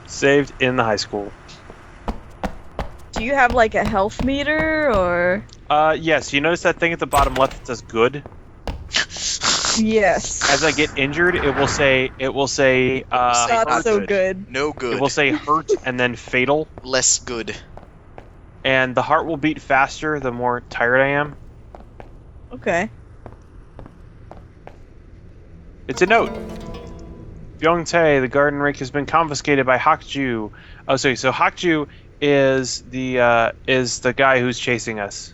Saved in the high school. Do you have like a health meter or? Yes. You notice that thing at the bottom left that says good? Yes. As I get injured, it will say. Not so good. No good. It will say hurt and then fatal. Less good. And the heart will beat faster the more tired I am. Okay. It's a note. Byung-tae, the garden rake has been confiscated by Hakju. Oh, sorry. So Hakju is the guy who's chasing us.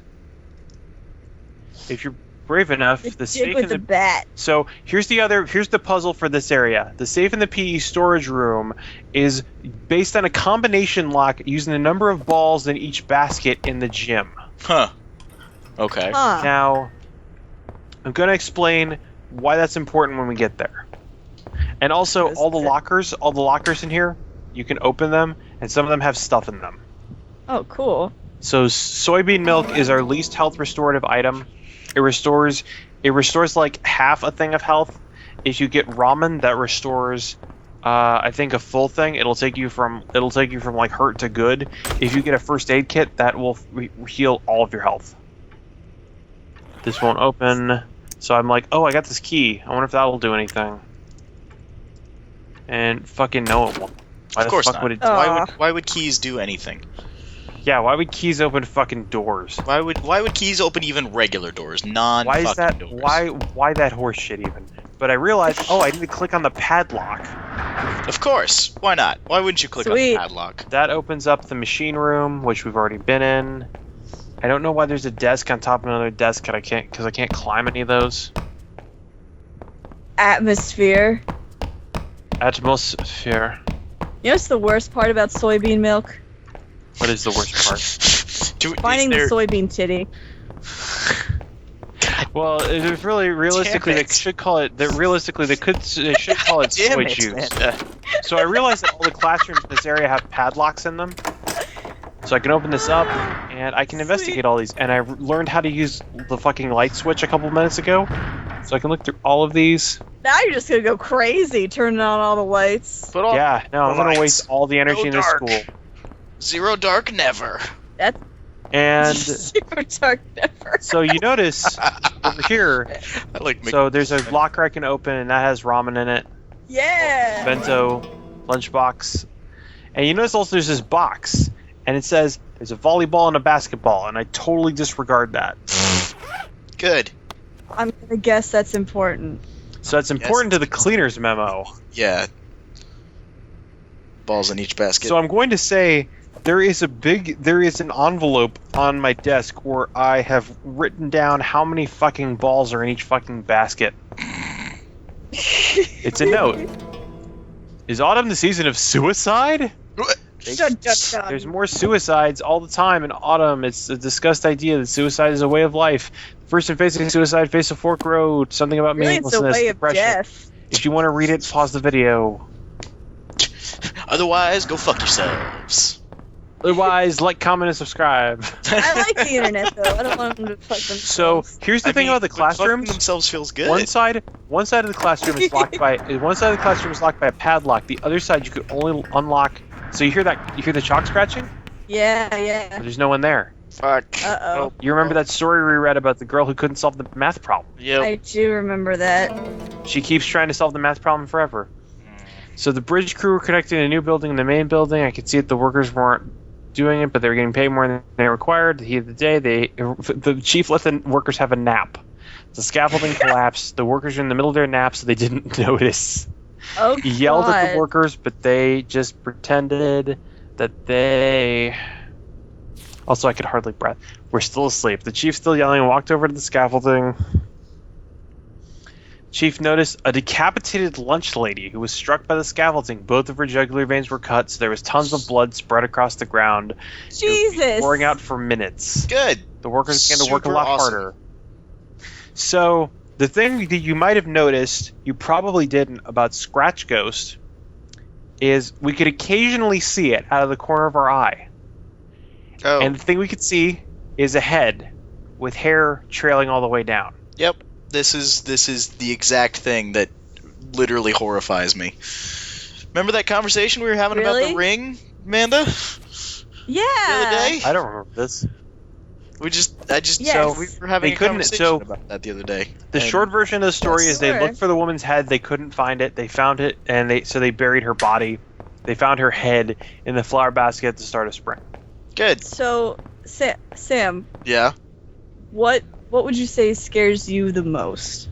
If you're brave enough, the safe with the bat. So here's the puzzle for this area. The safe in the PE storage room is based on a combination lock using the number of balls in each basket in the gym. Huh. Okay. Huh. Now, I'm going to explain why that's important when we get there. And also, all the lockers in here, you can open them, and some of them have stuff in them. Oh, cool. So soybean milk is our least health restorative item. It restores like half a thing of health. If you get ramen, that restores, I think, a full thing. It'll take you from like hurt to good. If you get a first aid kit, that will heal all of your health. This won't open, so I'm like, oh, I got this key. I wonder if that'll do anything. And fucking no, it won't. Of course not. Would it do? Why would keys do anything? Yeah, why would keys open fucking doors? Why would keys open even regular doors, non-fucking doors? Why that horse shit even? But I realized, I need to click on the padlock. Of course. Why not? Why wouldn't you click on the padlock? That opens up the machine room, which we've already been in. I don't know why there's a desk on top of another desk, because I can't climb any of those. Atmosphere. Atmosphere. You know what's the worst part about soybean milk? What is the worst part? Finding the soybean titty. Well, it's really realistically they should call it. They should call it soy juice. So I realized that all the classrooms in this area have padlocks in them. So I can open this up and I can investigate all these. And I learned how to use the fucking light switch a couple minutes ago. So I can look through all of these. Now you're just gonna go crazy turning on all the lights. I'm gonna waste all the energy in this school. Zero dark never. And Zero dark never. So you notice over here. So there's a locker I can open and that has ramen in it. Yeah. Bento, lunchbox. And you notice also there's this box. And it says there's a volleyball and a basketball, and I totally disregard that. Good. I'm gonna guess that's important. So it's important to the cleaner's memo. Yeah. Balls in each basket. So I'm going to say there is an envelope on my desk where I have written down how many fucking balls are in each fucking basket. It's a note. Is autumn the season of suicide? There's more suicides all the time in autumn. It's a discussed idea that suicide is a way of life. The person facing suicide face a fork road. Something about meaninglessness, it's a way of depression. death. If you want to read it, pause the video. Otherwise, go fuck yourselves. Otherwise, like, comment, and subscribe. I like the internet though. I don't want them to fuck themselves. So here's the thing about the classrooms. Themselves feels good. One side of the classroom is locked by a padlock. The other side you could only unlock. So you hear that? You hear the chalk scratching? Yeah. But there's no one there. Fuck. Uh-oh. You remember that story we read about the girl who couldn't solve the math problem? Yep. I do remember that. She keeps trying to solve the math problem forever. So the bridge crew were connecting a new building and the main building. I could see that the workers weren't doing it, but they were getting paid more than they required. The heat of the day, the chief let the workers have a nap. The scaffolding collapsed. The workers were in the middle of their nap, so they didn't notice. Oh, He yelled at the workers, but they just pretended that they... Also, I could hardly breath. We're still asleep. The chief still yelling and walked over to the scaffolding. Chief noticed a decapitated lunch lady who was struck by the scaffolding. Both of her jugular veins were cut, so there was tons of blood spread across the ground. Jesus! Pouring out for minutes. Good. The workers began to work a lot awesome. harder. So, the thing that you might have noticed, you probably didn't, about Scratch Ghost, is we could occasionally see it out of the corner of our eye. Oh. And the thing we could see is a head with hair trailing all the way down. Yep. This is the exact thing that literally horrifies me. Remember that conversation we were having about Really? the ring, Amanda? Yeah. The other day? I don't remember this. Yes. So we were having They a couldn't- conversation so- about that the other day. The And- short version of the story is they Sure. looked for the woman's head, they couldn't find it, they found it, and they buried her body. They found her head in the flower basket at the start of spring. Good. So, Sam, Yeah. what would you say scares you the most?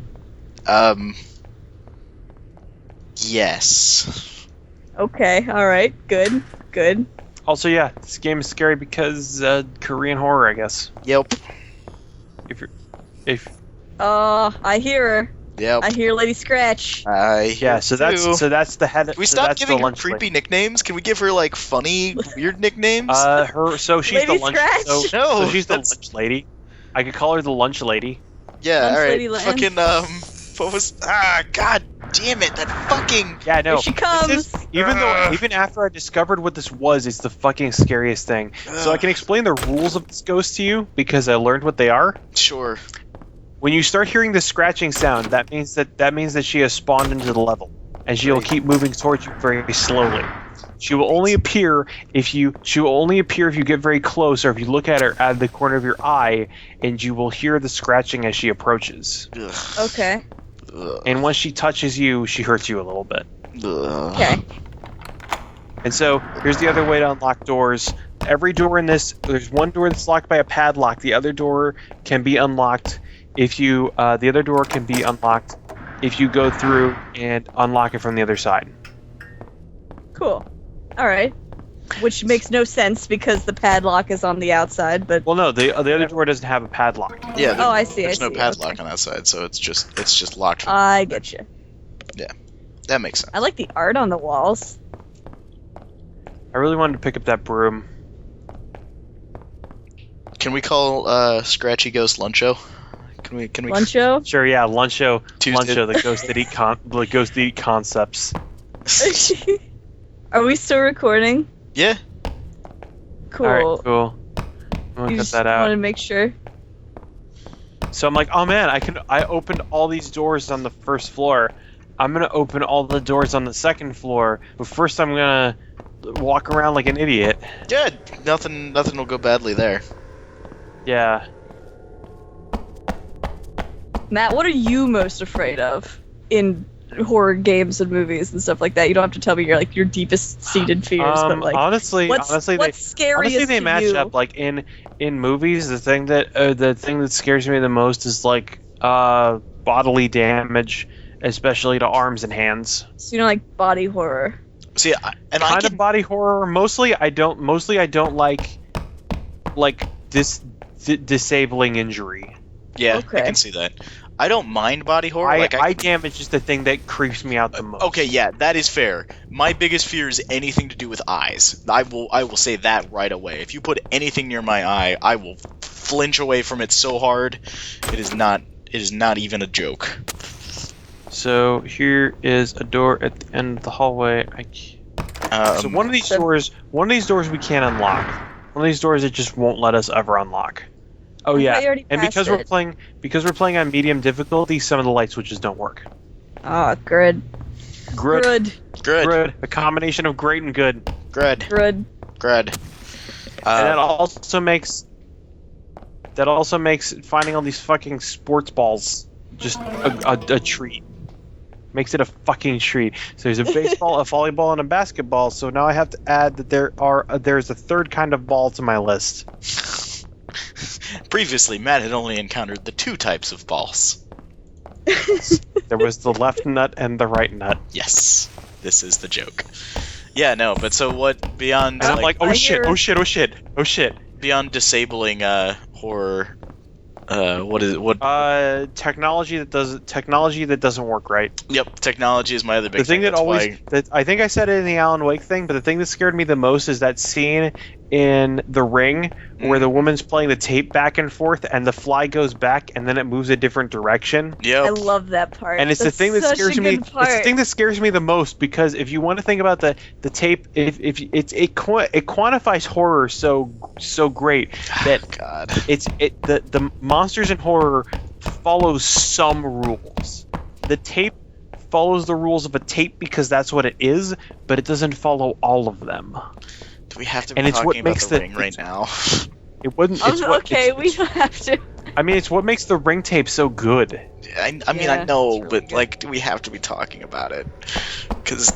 Yes. Okay, all right, good. Also, yeah, this game is scary because Korean horror, I guess. Yep. If I hear her. Yep. I hear Lady Scratch. yeah, so that's the head. Can we so stop that's giving the her lunch creepy nicknames? Can we give her like funny, weird nicknames? So she's Lady the lunch. Scratch? So, No, so she's the that's- lunch lady. I could call her the lunch lady. Yeah. Lunch All right. Lady Lance. Fucking what was? God damn it! That fucking. Yeah, no. Here she comes. This is, even after I discovered what this was, it's the fucking scariest thing. So I can explain the rules of this ghost to you because I learned what they are. Sure. When you start hearing the scratching sound, that means that she has spawned into the level, and she'll Right. keep moving towards you very slowly. She will only appear if you get very close, or if you look at her out of the corner of your eye, and you will hear the scratching as she approaches. Ugh. Okay. Ugh. And once she touches you, she hurts you a little bit. Ugh. Okay. And so here's the other way to unlock doors. Every door in this, there's one door that's locked by a padlock. The other door can be unlocked if you go through and unlock it from the other side. Cool. All right. Which makes no sense because the padlock is on the outside, but Well, no, the other door doesn't have a padlock. Yeah. oh, I see. There's I no see. padlock Okay. on that side, so it's just locked. I get you. That makes sense. I like the art on the walls. I really wanted to pick up that broom. Can we call Scratchy Ghost Luncho? Can we? Luncho? Sure, yeah, Luncho, Tuesday. the ghost that eat concepts. Are we still recording? Yeah. Cool. All right, cool. I'm gonna You cut just that want out. to make sure. So I'm like, oh man, I opened all these doors on the first floor. I'm gonna open all the doors on the second floor, but first I'm gonna walk around like an idiot. Good. Nothing will go badly there. Yeah. Matt, what are you most afraid of in horror games and movies and stuff like that? You don't have to tell me your deepest seated fears, but like honestly, what's scariest they to match you? up. Like in movies, the thing that scares me the most is like bodily damage, especially to arms and hands. So you don't like body horror. See, Kind of body horror. Mostly, I don't like this disabling injury. Yeah, Okay. I can see that. I don't mind body horror. Eye damage is the thing that creeps me out the most. Okay, yeah, that is fair. My biggest fear is anything to do with eyes. I will say that right away. If you put anything near my eye, I will flinch away from it so hard. It is not even a joke. So here is a door at the end of the hallway. So one of these doors we can't unlock. One of these doors it just won't let us ever unlock. Oh I yeah, thought you already and passed because it. we're playing on medium difficulty, some of the light switches don't work. Ah, good. Good. Good. A combination of great and good. Good. Good. Good. And that also makes finding all these fucking sports balls just a treat. Makes it a fucking treat. So there's a baseball, a volleyball, and a basketball. So now I have to add that there's a third kind of ball to my list. Previously, Matt had only encountered the two types of balls. There was the left nut and the right nut. Yes, this is the joke. Yeah, no, but so what beyond And I'm like, oh I shit, hear- oh shit, oh shit, oh shit. beyond disabling horror? What? Technology that doesn't work right. Yep, technology is my other big The thing that That's always, why- that I think I said it in the Alan Wake thing, but the thing that scared me the most is that scene in The Ring where the woman's playing the tape back and forth, and the fly goes back, and then it moves a different direction. I Yep. love that part. And it's That's the thing that such scares a me. good It's part. the thing that scares me the most, because if you want to think about the tape, it quantifies horror so great that God. the monsters in horror follow some rules. The tape follows the rules of a tape because that's what it is, but it doesn't follow all of them. Do we have to be And it's what talking about makes the the- ring right now? It wouldn't. It's what, Okay, it's- we don't have to. I mean, it's what makes the ring tape so good. I mean, Yeah, I know, it's really but good. like, do we have to be talking about it? Because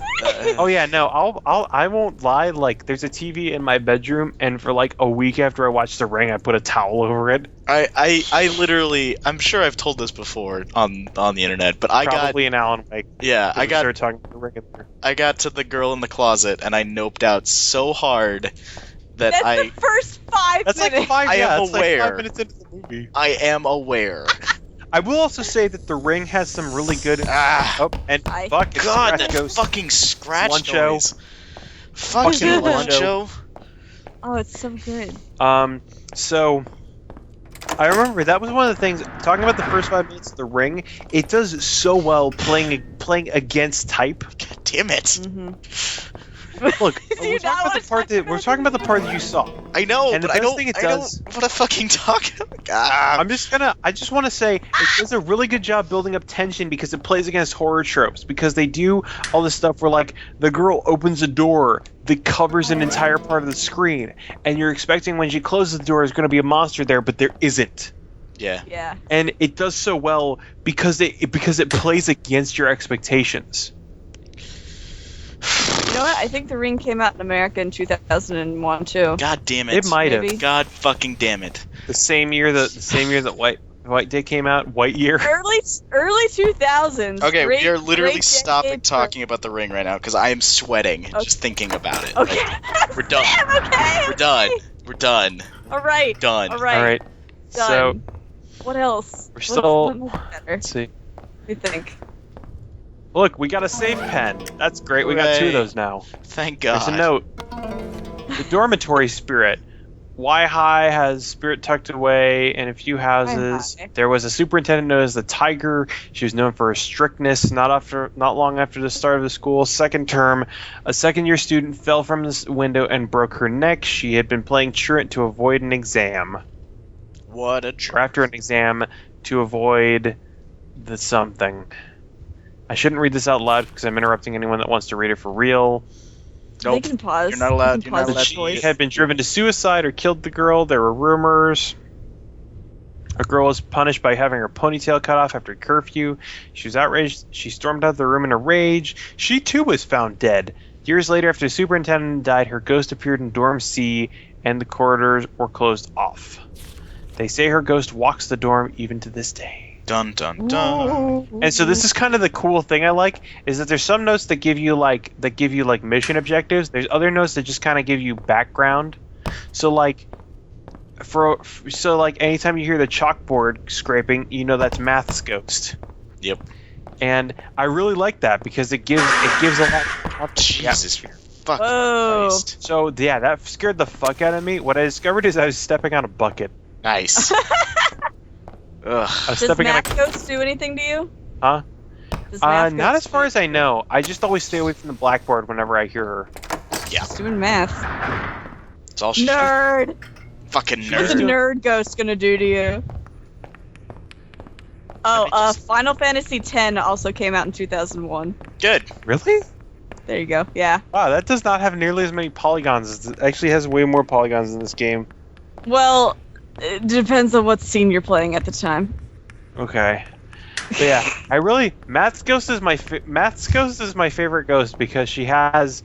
Oh yeah, no, I won't lie. Like, there's a TV in my bedroom, and for like a week after I watched The Ring, I put a towel over it. I literally, I'm sure I've told this before on the internet, but Probably in Alan Wake. I got started talking about The Ring in there. I got to the girl in the closet and I noped out so hard that That's the first 5 That's minutes. like five. I Yeah, am it's like aware. 5 minutes into the movie. I am aware. I will also say that The Ring has some really good. Ah, Oh, and I- fuck, it's God, Scratch that Ghost. fucking scratch Luncho. noise. Fucking Fucking Luncho. Oh, it's so good. So I remember that was one of the things. Talking about the first 5 minutes of The Ring, it does so well playing against type. God damn it. Mm-hmm. Look, Do you we're talking not about wanna the part talk that about we're talking about the part that you saw. I know, And the but I best don't, thing it I does- don't want to fucking talk about. Ah, I just want to say it does a really good job building up tension because it plays against horror tropes, because they do all this stuff where like the girl opens a door that covers an entire part of the screen, and you're expecting when she closes the door there's going to be a monster there, but there isn't. yeah. Yeah. And it does so well because it plays against your expectations. You know what? I think The Ring came out in America in 2001 too. God damn it. It might Maybe. have. God fucking damn it. The same year that White Day came out, White Year. Early 2000s. Okay, Great- we are literally great stopping decade for- talking about the ring right now because I am sweating just thinking about it. Okay. Like, we're done. Damn, okay. We're done. We're done. All right. Done. All right. All right. So Done. What else? We're What still- else would be better? let's see. We think. Look, we got a save pen. That's great. We got 2 Hooray. of those now. Thank God. There's a note. The dormitory spirit. Y High has spirit tucked away in a few houses. Y-High. There was a superintendent known as the Tiger. She was known for her strictness. Not long after the start of the school second term, a second-year student fell from this window and broke her neck. She had been playing truant to avoid an exam, What a or jerk. after an exam to avoid the something. I shouldn't read this out loud because I'm interrupting anyone that wants to read it for real. They Nope. can pause. You're not allowed- They can you're not pause allowed the to She voice. had been driven to suicide or killed the girl. There were rumors. A girl was punished by having her ponytail cut off after curfew. She was outraged. She stormed out of the room in a rage. She too was found dead. Years later, after the superintendent died, her ghost appeared in dorm C and the corridors were closed off. They say her ghost walks the dorm even to this day. Dun dun dun. And so this is kind of the cool thing I like, is that there's some notes that give you like mission objectives. There's other notes that just kind of give you background. So like anytime you hear the chalkboard scraping, you know that's Math's ghost. Yep. And I really like that because it gives a lot. Jesus Yeah. fucking Whoa. Christ. So yeah, that scared the fuck out of me. What I discovered is I was stepping on a bucket. Nice. Ugh. I was Does stepping on a Math Ghost do anything to you? Huh? Does Math Not Ghost as far do as I know. I just always stay away from the blackboard whenever I hear her. She's doing math. It's all shit. Nerd. Fucking What's a nerd. doing- nerd ghost gonna do to you? Oh, Final Fantasy X also came out in 2001. Good. Really? There you go. Yeah. Wow, that does not have nearly as many polygons. It actually has way more polygons in this game. Well, it depends on what scene you're playing at the time. Okay. But yeah, Math's ghost is my favorite ghost because she has.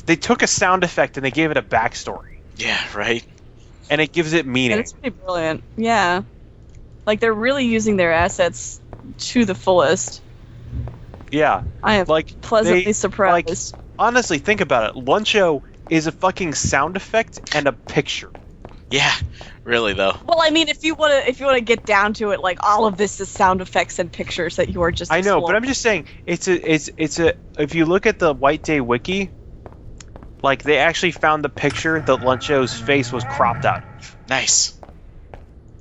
They took a sound effect and they gave it a backstory, Yeah, right? and it gives it And meaning. it's pretty brilliant. Yeah. Like, they're really using their assets to the fullest. Yeah, I am like pleasantly they- surprised. honestly, think about it. Luncho is a fucking sound effect and a picture. Yeah. Really though. Well, I mean, if you wanna get down to it, like, all of this is sound effects and pictures that you are just. I know, but I'm exploring. just saying it's a. If you look at the White Day wiki, like they actually found the picture that Luncho's face was cropped out of. Nice.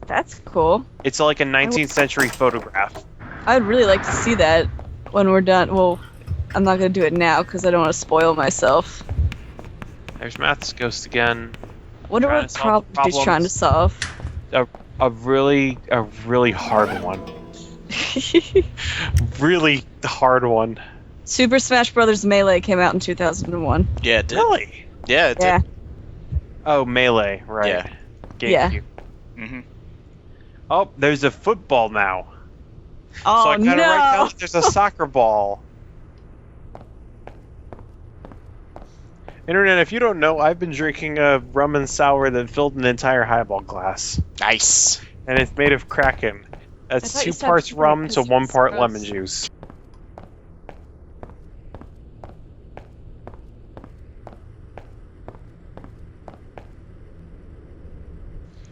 That's cool. It's like a 19th century photograph. I'd really like to see that when we're done. Well, I'm not gonna do it now because I don't want to spoil myself. There's Math's ghost again. Wonder Trying what to solve problem he's trying to solve. A really hard one. Really hard one. Super Smash Bros. Melee came out in 2001. Yeah, it did. Really? Yeah, it did. Yeah. Oh, Melee, right. Yeah. Yeah. GameCube. Mm-hmm. Oh, there's a football now. Oh, So I kind of no! write down that there's a soccer ball. Internet, if you don't know, I've been drinking a rum and sour that filled an entire highball glass. Nice. And it's made of Kraken. I That's thought you 2 stopped parts drinking rum it to 'cause 1 it's part gross. lemon juice.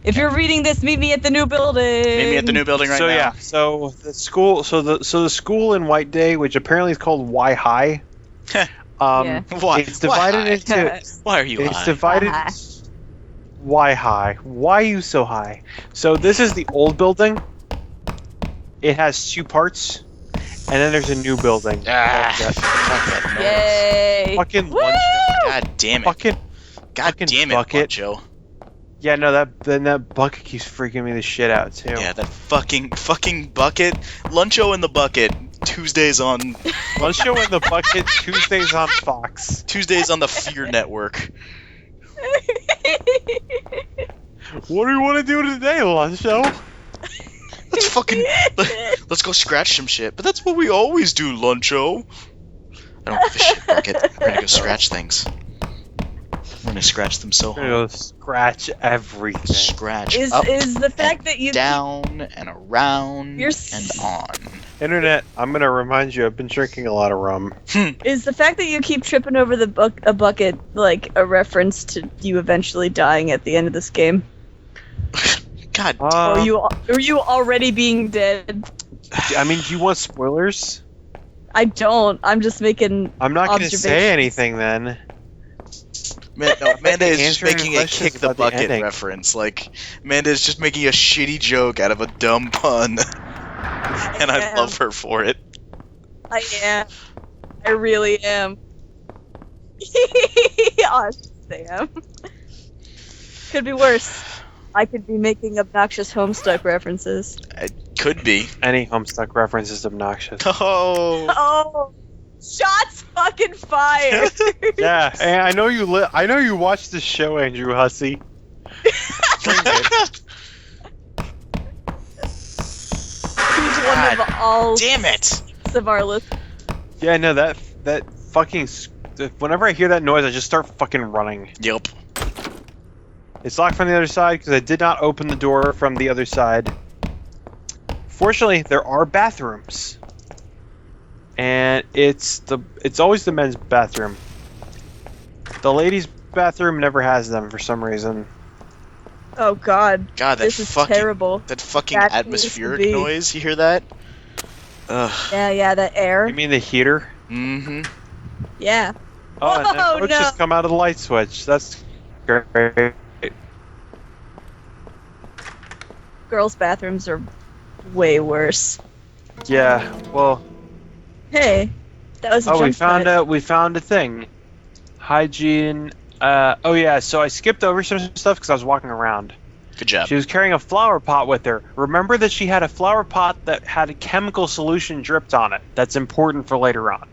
If you're reading this, meet me at the new building. Meet me at the new building right so now. yeah, so the school, the school in White Day, which apparently is called Y High. Yeah. Why? It's divided Why? into. Why are you It's high? divided. High. Why high? Why you so high? So this is the old building. It has 2 parts, and then there's a new building. Ah, That- fuck that noise. Yay! Fucking Woo! lunch. God damn it. Fucking God fucking damn it, bucket. Joe. yeah, no, that bucket keeps freaking me the shit out too. Yeah, that fucking bucket. Luncho in the bucket. Tuesdays on Luncho in the bucket. Tuesdays on Fox. Tuesdays on the Fear Network. What do you want to do today, Luncho? Let's fucking let's go scratch some shit. But that's what we always do, Luncho. I don't give a shit, bucket. We're gonna go scratch things. We're gonna scratch them so I'm gonna hard. go scratch everything. Scratch Is up is the fact and that you down and around You're and on. Internet, I'm gonna remind you, I've been drinking a lot of rum. is the fact that you keep tripping over a bucket like a reference to you eventually dying at the end of this game? God, Or are you already being dead? I mean, do you want spoilers? I don't. I'm just making. I'm not gonna Observations. say anything then. man, no, Amanda is just Answering making a questions kick the about the bucket ending. reference. Like Amanda is just making a shitty joke out of a dumb pun, and I am. love her for it. I am. I really am. I am. Could be worse. I could be making obnoxious Homestuck references. It could be. Any Homestuck reference is obnoxious. Oh, Oh, shots fucking fired! Yeah, and I know you. I know you watched this show, Andrew Hussey. Drink it. He's one of all damn it! of our listeners. Yeah, no, that fucking. Whenever I hear that noise, I just start fucking running. Yep. It's locked from the other side because I did not open the door from the other side. Fortunately, there are bathrooms, and it's always the men's bathroom. The ladies' bathroom never has them for some reason. Oh God, God, that this is fucking terrible. that fucking That needs to atmospheric be. noise. You hear that? Ugh. Yeah, that air. You mean the heater? Mm-hmm. Yeah. Oh, and Oh, that roach no. just come out of the light switch. That's great. Girls' bathrooms are way worse. Yeah. Well. Hey, that was a Oh, jump we found a thing. Hygiene. Oh yeah. So I skipped over some stuff because I was walking around. Good job. She was carrying a flower pot with her. Remember that she had a flower pot that had a chemical solution dripped on it. That's important for later on.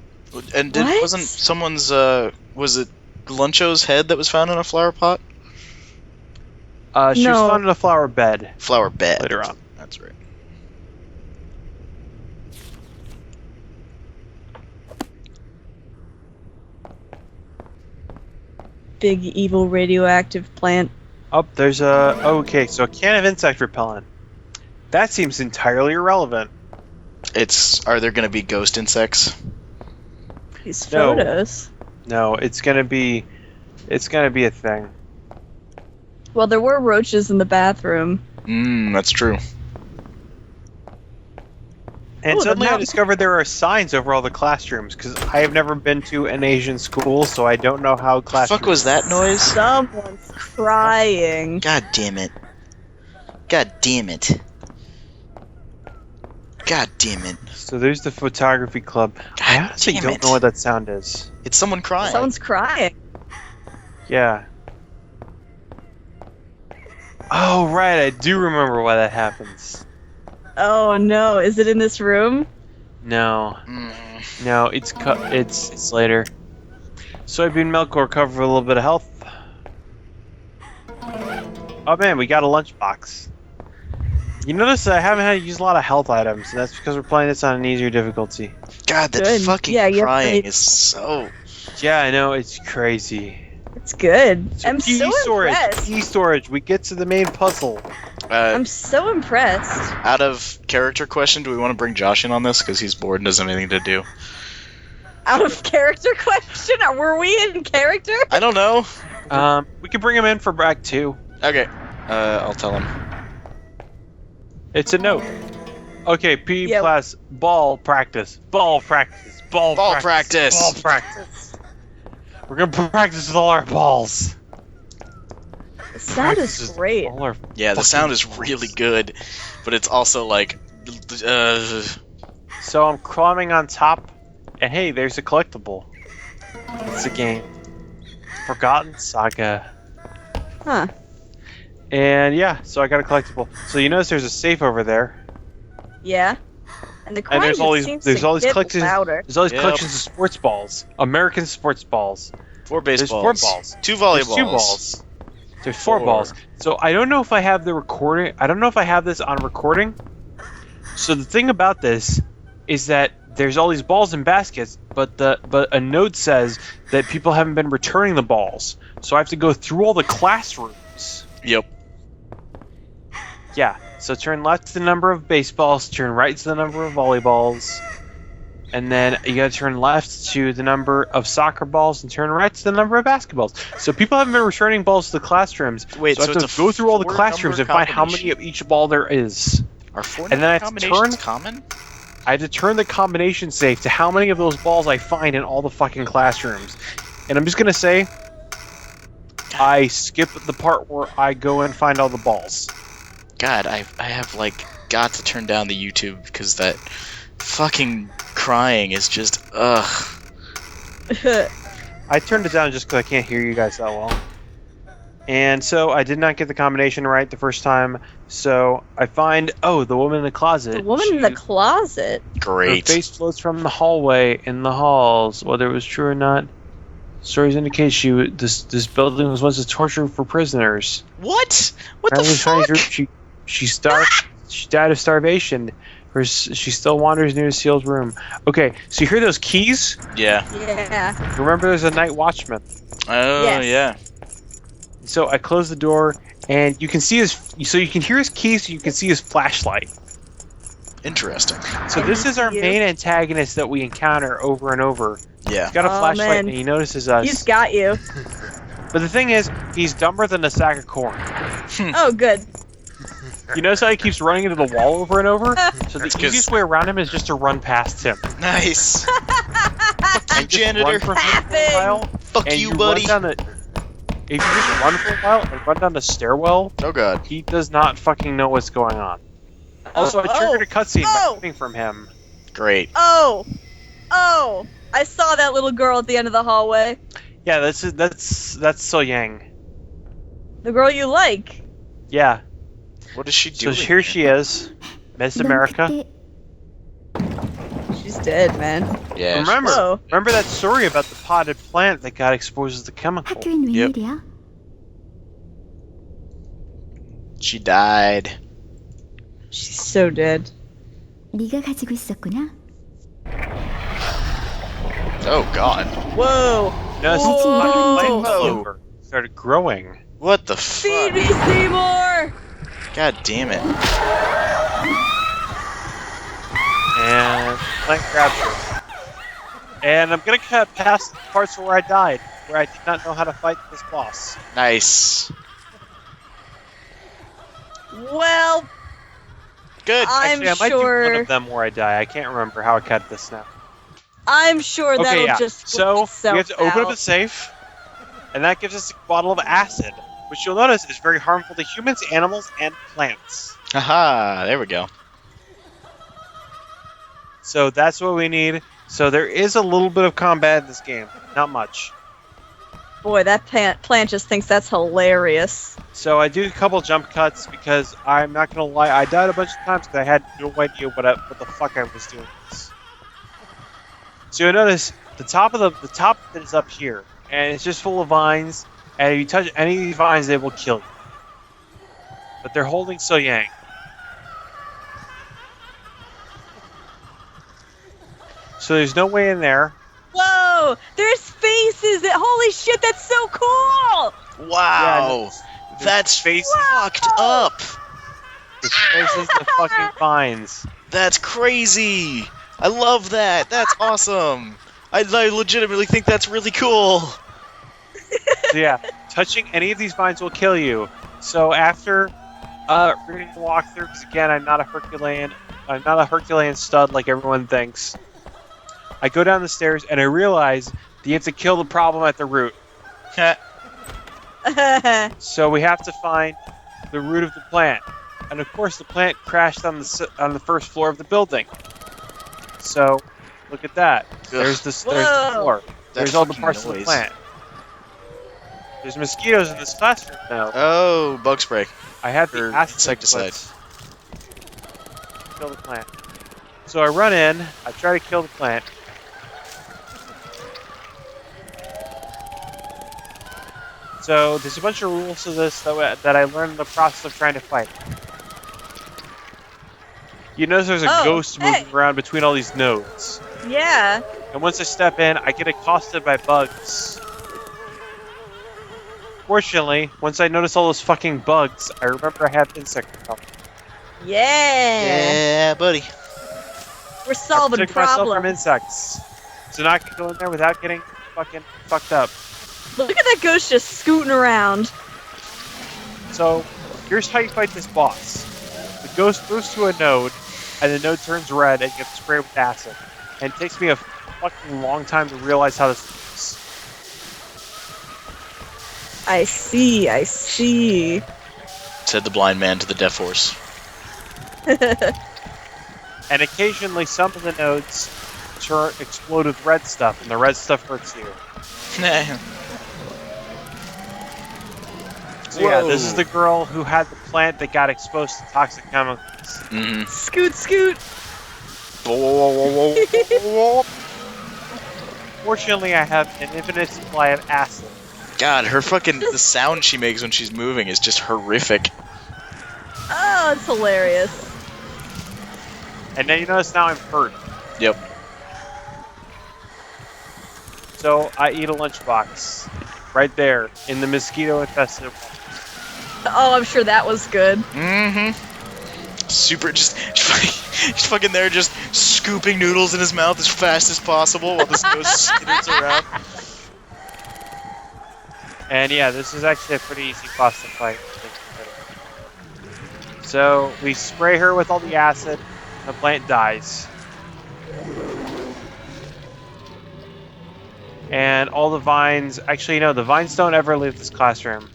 And What? wasn't someone's was it Luncho's head that was found in a flower pot? She No. was found in a flower bed Flower bed. later on. That's right. big evil radioactive plant. Oh, there's a. Okay, so a can of insect repellent. That seems entirely irrelevant. Are there going to be ghost insects? These No. photos. No, it's gonna be a thing. Well, there were roaches in the bathroom. That's true. And Oh, suddenly I now- discovered there are signs over all the classrooms because I have never been to an Asian school, so I don't know how The classrooms. fuck was that noise? Someone's crying. God damn it. God damn it. God damn it. So there's the photography club. I God honestly damn don't it. know what that sound is. It's someone crying. Someone's crying. Yeah. Oh right, I do remember why that happens. Oh no, is it in this room? No. Mm. No, it's later. Soybean milk will recover a little bit of health. Oh man, we got a lunchbox. You notice I haven't had to use a lot of health items, and that's because we're playing this on an easier difficulty. God, that Good. fucking Yeah, you have crying to- is so. Yeah, I know, it's crazy. It's good. So I'm so storage, impressed. key storage. We get to the main puzzle. I'm so impressed. Out of character question, do we want to bring Josh in on this because he's bored and doesn't have anything to do? Out of character question? Were we in character? I don't know. We can bring him in for Act 2. Okay, I'll tell him. It's a note. Okay, P Yeah. class ball practice. Ball practice. Ball practice. Ball practice. We're gonna practice with all our balls. The sound is Practice with great. all our Yeah, the fucking sound is really good, but it's also like. So I'm climbing on top, and hey, there's a collectible. It's a game. Forgotten Saga. Huh. And yeah, so I got a collectible. So you notice there's a safe over there. Yeah. And the crime there's all just these- seems there's to all these get collections- louder. There's all these Yep. collections of sports balls. American sports balls. 4 There's baseballs. 4 balls. 2 There's volleyballs. 2 balls. There's 4 4. balls. So I don't know if I have the recording. I don't know if I have this on recording. So the thing about this is that there's all these balls in baskets, but a note says that people haven't been returning the balls. So I have to go through all the classrooms. Yep. Yeah. So turn left to the number of baseballs, turn right to the number of volleyballs, and then you gotta turn left to the number of soccer balls and turn right to the number of basketballs. So people haven't been returning balls to the classrooms. Wait, so I so have it's to a go through all the 4 classrooms and number find how many combination. of each ball there is. Are 4 And then I have to combinations turn- common? I had to turn the combination safe to how many of those balls I find in all the fucking classrooms. And I'm just gonna say, I skip the part where I go and find all the balls. God, I have like got to turn down the YouTube because that fucking crying is just ugh. I turned it down just because I can't hear you guys that well. And so I did not get the combination right the first time. So I find, the woman in the closet. The woman in the closet. Her Great. face floats from the hallway in the halls, whether it was true or not. Stories indicate this building was once a torture for prisoners. What? What the Apparently fuck? She starved. She died of starvation. She still wanders near a sealed room. Okay, so you hear those keys? Yeah. Yeah. Remember, there's a night watchman. Oh Yes. yeah. So I close the door, and you can see his. So you can hear his keys. So you can see his flashlight. Interesting. So And this is our you- main antagonist that we encounter over and over. Yeah. He's got a Oh, flashlight, man. and he notices us. He's got you. But the thing is, he's dumber than a sack of corn. Oh, good. You notice how he keeps running into the wall over and over? So the That's 'cause- easiest way around him is just to run past him. Nice. Fuck you, And just janitor. run for a while, Fuck and you, run buddy. down the- if you just run for a while and run down the stairwell, Oh god. he does not fucking know what's going on. Also, I triggered a cutscene by running from him. Great. Oh! Oh! I saw that little girl at the end of the hallway. Yeah, that's So Yang. The girl you like. Yeah. What is she So doing? here she is, Miss America. She's dead, man. Yeah. Whoa. Remember that story about the potted plant that got exposed to the chemical? 학교엔 Yep. 웬일이야? She died. She's so dead. 네가 가지고 있었구나. Oh god. Whoa! No, it's Whoa. the plant fell Whoa. over. Started growing. What the Feed fuck? me, Seymour! God damn it. And plant grabbed her. And I'm gonna cut past the parts where I died, where I did not know how to fight this boss. Nice. Well, Good. I'm Actually, I might do one sure. of them where I die. I can't remember how I cut this now. I'm sure Okay, that'll yeah. just. So work itself we have to open up out. a safe, and that gives us a bottle of acid, which you'll notice is very harmful to humans, animals, and plants. Haha, there we go. So that's what we need. So there is a little bit of combat in this game, not much. Boy, that plant just thinks that's hilarious. So I do a couple jump cuts because I'm not gonna lie, I died a bunch of times because I had no idea what the fuck I was doing. So you'll notice the top is up here, and it's just full of vines. And if you touch any of these vines, they will kill you. But they're holding So Yang. So there's no way in there. Whoa! There's faces! Holy shit, that's so cool! Wow. Yeah, That's faces. fucked up. There's faces in the fucking vines. That's crazy. I love that. That's awesome. I legitimately think that's really cool. So yeah, touching any of these vines will kill you. So after reading the walkthrough, because again, I'm not a Herculean stud like everyone thinks. I go down the stairs and I realize that you have to kill the problem at the root. So we have to find the root of the plant, and of course the plant crashed on the first floor of the building. So look at that. There's the floor. There's all the parts of the plant. There's mosquitoes in this classroom now. Oh, bug spray. I had the acid insecticide. Kill the plant. So I run in. I try to kill the plant. So there's a bunch of rules to this that I learned in the process of trying to fight. You notice there's a ghost moving around between all these nodes. Yeah. And once I step in, I get accosted by bugs. Fortunately, once I notice all those fucking bugs, I remember I have insect repellent. Yeah. Yeah, buddy. We're solving I protect myself from problems. insects. So now I can go in there without getting fucking fucked up. Look at that ghost just scooting around. So, here's how you fight this boss. The ghost moves to a node, and the node turns red and gets sprayed with acid. And it takes me a fucking long time to realize how this works. I see. Said the blind man to the deaf horse. And occasionally some of the nodes explode with red stuff, and the red stuff hurts you. So yeah, this is the girl who had the plant that got exposed to toxic chemicals. Mm-hmm. Scoot. Fortunately, I have an infinite supply of acid. God, the sound she makes when she's moving is just horrific. Oh, it's hilarious. And then you notice now I'm hurt. Yep. So I eat a lunchbox. Right there, in the mosquito-infested one. Oh, I'm sure that was good. Mm-hmm. Super, just he's fucking there, just scooping noodles in his mouth as fast as possible while this ghost skitters around. And yeah, this is actually a pretty easy boss to fight. So we spray her with all the acid, the plant dies. And all the vines, actually no, the vines don't ever leave this classroom.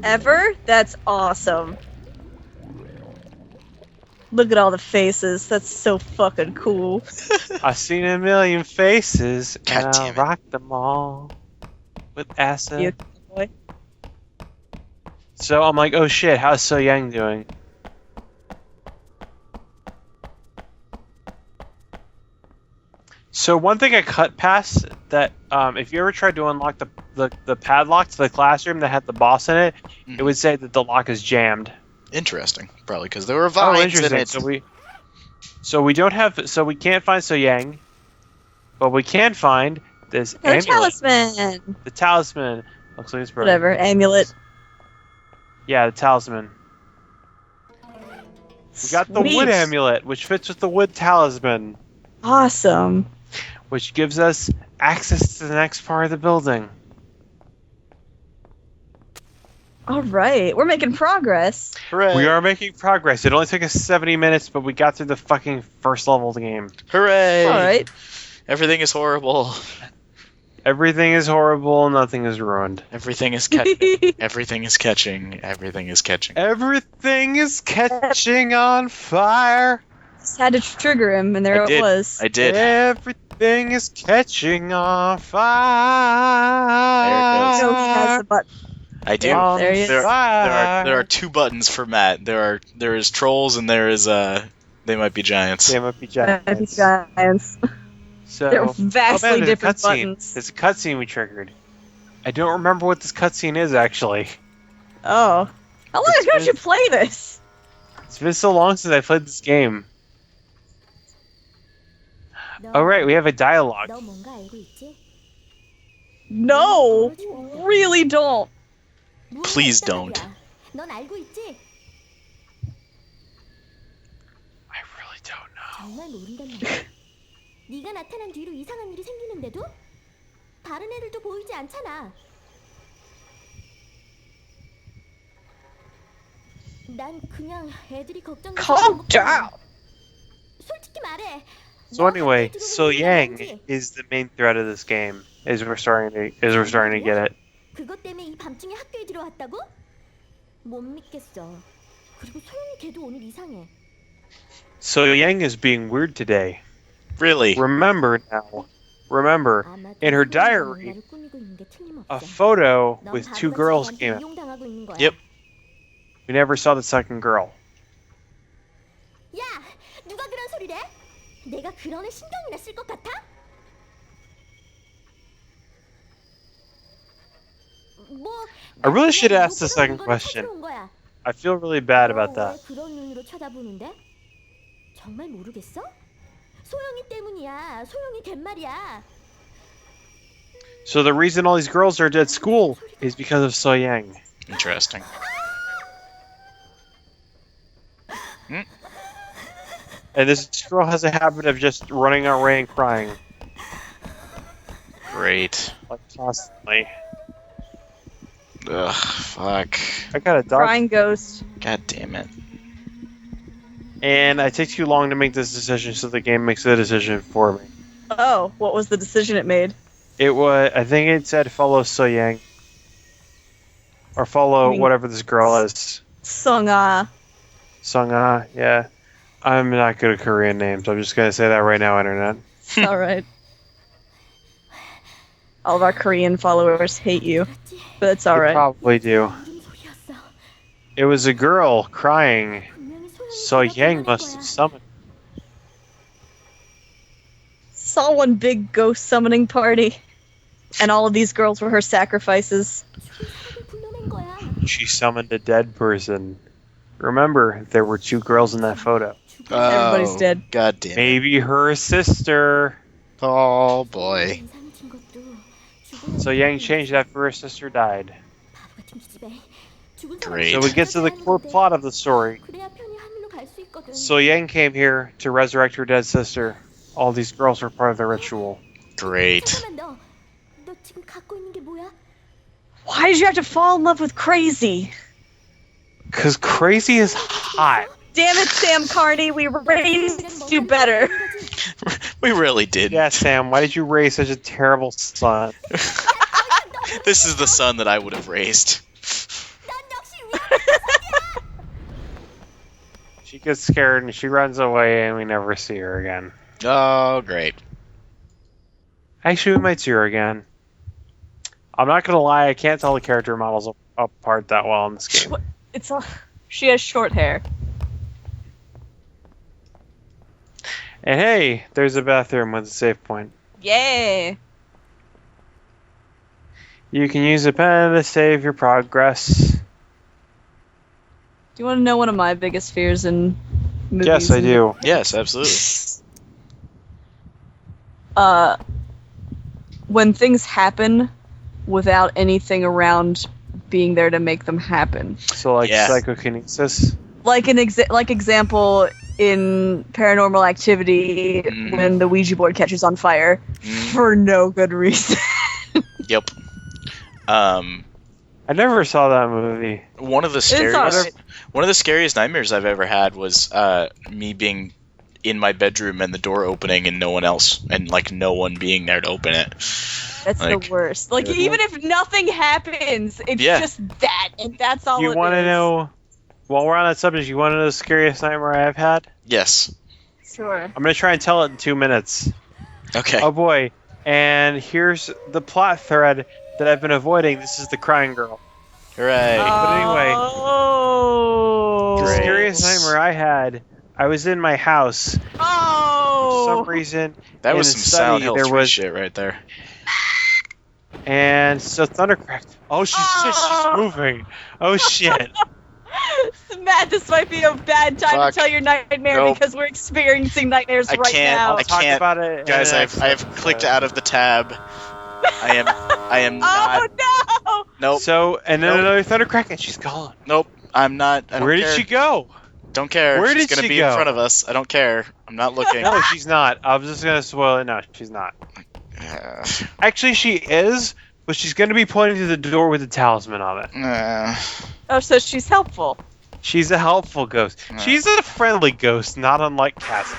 Ever? That's awesome. Look at all the faces. That's so fucking cool. I've seen a million faces, God and damn I'll it. rock them all with acid. You boy. So I'm like, oh shit, how's So Yang doing? So one thing I cut past that, if you ever tried to unlock the padlock to the classroom that had the boss in it, it would say that the lock is jammed. Interesting. Probably because there were vines in it. So we can't find So Yang, but we can find this No amulet. talisman. The talisman. Looks like it's broken. Whatever. Amulet. Yeah, the talisman. We got the Sweet. wood amulet, which fits with the wood talisman, Awesome. which gives us access to the next part of the building. All right. We're making progress. Hooray! We are making progress. It only took us 70 minutes, but we got through the fucking first level of the game. Hooray! All right. Everything is horrible. Everything is horrible, nothing is ruined. Everything is catching. Everything is catching. Everything is catching. Everything is catching on fire. Just had to trigger him, and there I it did. was. I did. Everything is catching on There it fire. goes. No, he has the button. I do. Yeah, there he is. There are 2 buttons for Matt. There is trolls and there is they might be giants. They might be giants. Giants. So, They're vastly there's a different cutscene. buttons. There's a cutscene we triggered. I don't remember what this cutscene is actually. Oh. How long ago did you play this? It's been so long since I played this game. Oh right, we have a dialogue. 너 뭔가 알고 있지? No! Really don't. Please don't. 넌 알고 있지? I really don't know. 정말 모른단 말이야. 네가 나타난 뒤로 이상한 일이 생기는데도 다른 애들도 보이지 않잖아. 난 그냥 애들이 걱정돼서 Calm down. 솔직히 말해. So anyway, 너한테 So 들어보는 Yang 게 뭔지? is the main threat of this game. As we're starting to get it. 그것 때문에 이 밤중에 학교에 들어왔다고? 못 믿겠어. 그리고 소영이 걔도 오늘 이상해. So Yang is being weird today. Really? Remember, 아마 in her 소영이가 diary, 뭔가를 꾸미고 있는 게 틀림없어. a photo 넌 with 2 바보같이 girls 나한테 came out. 이용당하고 있는 거야. Yep. We never saw the second girl. 야, 누가 그런 소리래? 내가 그런 애 신경이나 쓸 것 같아? 뭐? I really should 그냥 ask the 욕으로 second 물건을 question. 찾으러 온 거야. I feel really bad 너 about that. 왜 그런 눈으로 쳐다보는데? 정말 모르겠어? 소영이 때문이야. 소영이 갯말이야. So the reason all these girls are at school is because of So Yang. Interesting. And this girl has a habit of just running away and crying, Great. like constantly. Ugh, fuck. I got a dog, Crying ghost. God damn it. and I take too long to make this decision, so the game makes the decision for me. Oh, what was the decision it made? It was, I think it said follow So Yang. Or follow You mean- whatever this girl is. Sung-ah. Sung-ah, yeah. I'm not good at Korean names. I'm just gonna say that right now, internet. Alright. All of our Korean followers hate you, 그렇지. but it's They alright. probably do. 무슨 소리였어? It was a girl crying. 분명히 소영이 So Yang must have summoned. Saw one big ghost summoning party. And all of these girls were her sacrifices. 불러낸 거야. She summoned a dead person. Remember, there were 2 girls in that photo. Everybody's dead. God damn it. Maybe her sister. Oh boy. 인상이 튄 것도 죽은 So Yang changed after her sister died. 바보 같은 기집애. 죽은 Great. So we get to the core plot of the story. 그래야 편히 하늘로 갈 수 있거든. So Yang came here to resurrect her dead sister. All these girls were part of the ritual. Great. 잠깐만 너 지금 갖고 있는 게 뭐야? Why did you have to fall in love with Crazy? Cause Crazy is hot. Damn it, Sam Carney, we raised you better. We really did. Yeah, Sam, why did you raise such a terrible son? This is the son that I would have raised. 넌 역시 위험한 She gets scared and she runs away and we never see her again. Oh, great. Actually, we might see her again. I'm not gonna lie, I can't tell the character models apart that well in this game. It's all, she has short hair. And hey, there's a bathroom with a save point. Yay! You can use a pen to save your progress. Do you want to know one of my biggest fears in movies? Yes, I do. Yes, absolutely. When things happen without anything around being there to make them happen. So like Yeah. psychokinesis. Like example in Paranormal Activity Mhm. when the Ouija board catches on fire Mm, for no good reason. yep. I never saw that movie. One of the It's scariest alright. one of the scariest nightmares I've ever had was me being in my bedroom and the door opening and no one else and like no one being there to open it. That's Like, the worst. Like Yeah. even if nothing happens, it's Yeah. just that, and that's all. You it want to is. know? While we're on that subject, you want to know the scariest nightmare I've had? Yes. Sure. I'm gonna try and tell it in 2 minutes. Okay. Oh boy. And here's the plot thread that I've been avoiding. This is the crying girl. Hooray. But anyway, Oh. the Great. scariest nightmare I had, I was in my house. Oh. For some reason, That in was the some study, Silent Hill there 3 was- shit right there. and so Thundercraft. Oh, she's moving. Oh shit. Matt, this might be a bad time Fuck. to tell your nightmare Nope. because we're experiencing nightmares I right can't- now. I'll talk can't- about it. in Guys, the I next have clicked episode. out of the tab. I am not. Oh no! Nope. So, and then Nope. another Thundercrack, and she's gone. Nope. I'm not. I don't Where care. did she go? Don't care. Where She's did gonna she be go? in front of us. I don't care. I'm not looking. No, she's not. I was just gonna spoil it. No, she's not. Actually, she is, but she's gonna be pointing to the door with the talisman on it. Oh, so she's helpful. She's a helpful ghost. She's a friendly ghost, not unlike Cassie.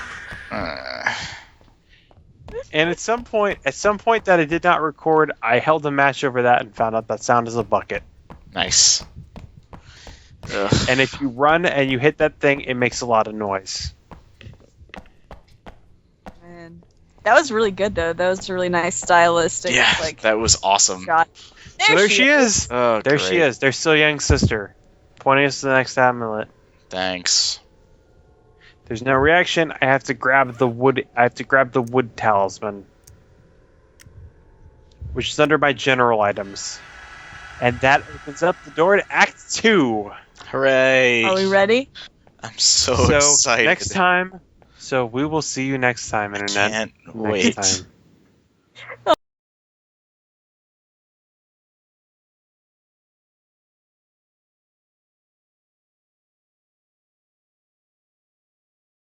And at some point that I did not record, I held a match over that and found out that sound is a bucket. Nice. Ugh. And if you run and you hit that thing, it makes a lot of noise. Man. That was really good, though. That was a really nice stylistic Yeah, like that was awesome. shot. So there she is. Oh, There great. she is. There's still Yang's sister, pointing us to the next amulet. Thanks. There's no reaction. I have to grab the wood. I have to grab the wood talisman, which is under my general items, and that opens up the door to Act 2. Hooray! Are we ready? I'm so So excited. next time. So we will see you next time, internet. Can't Next wait. time.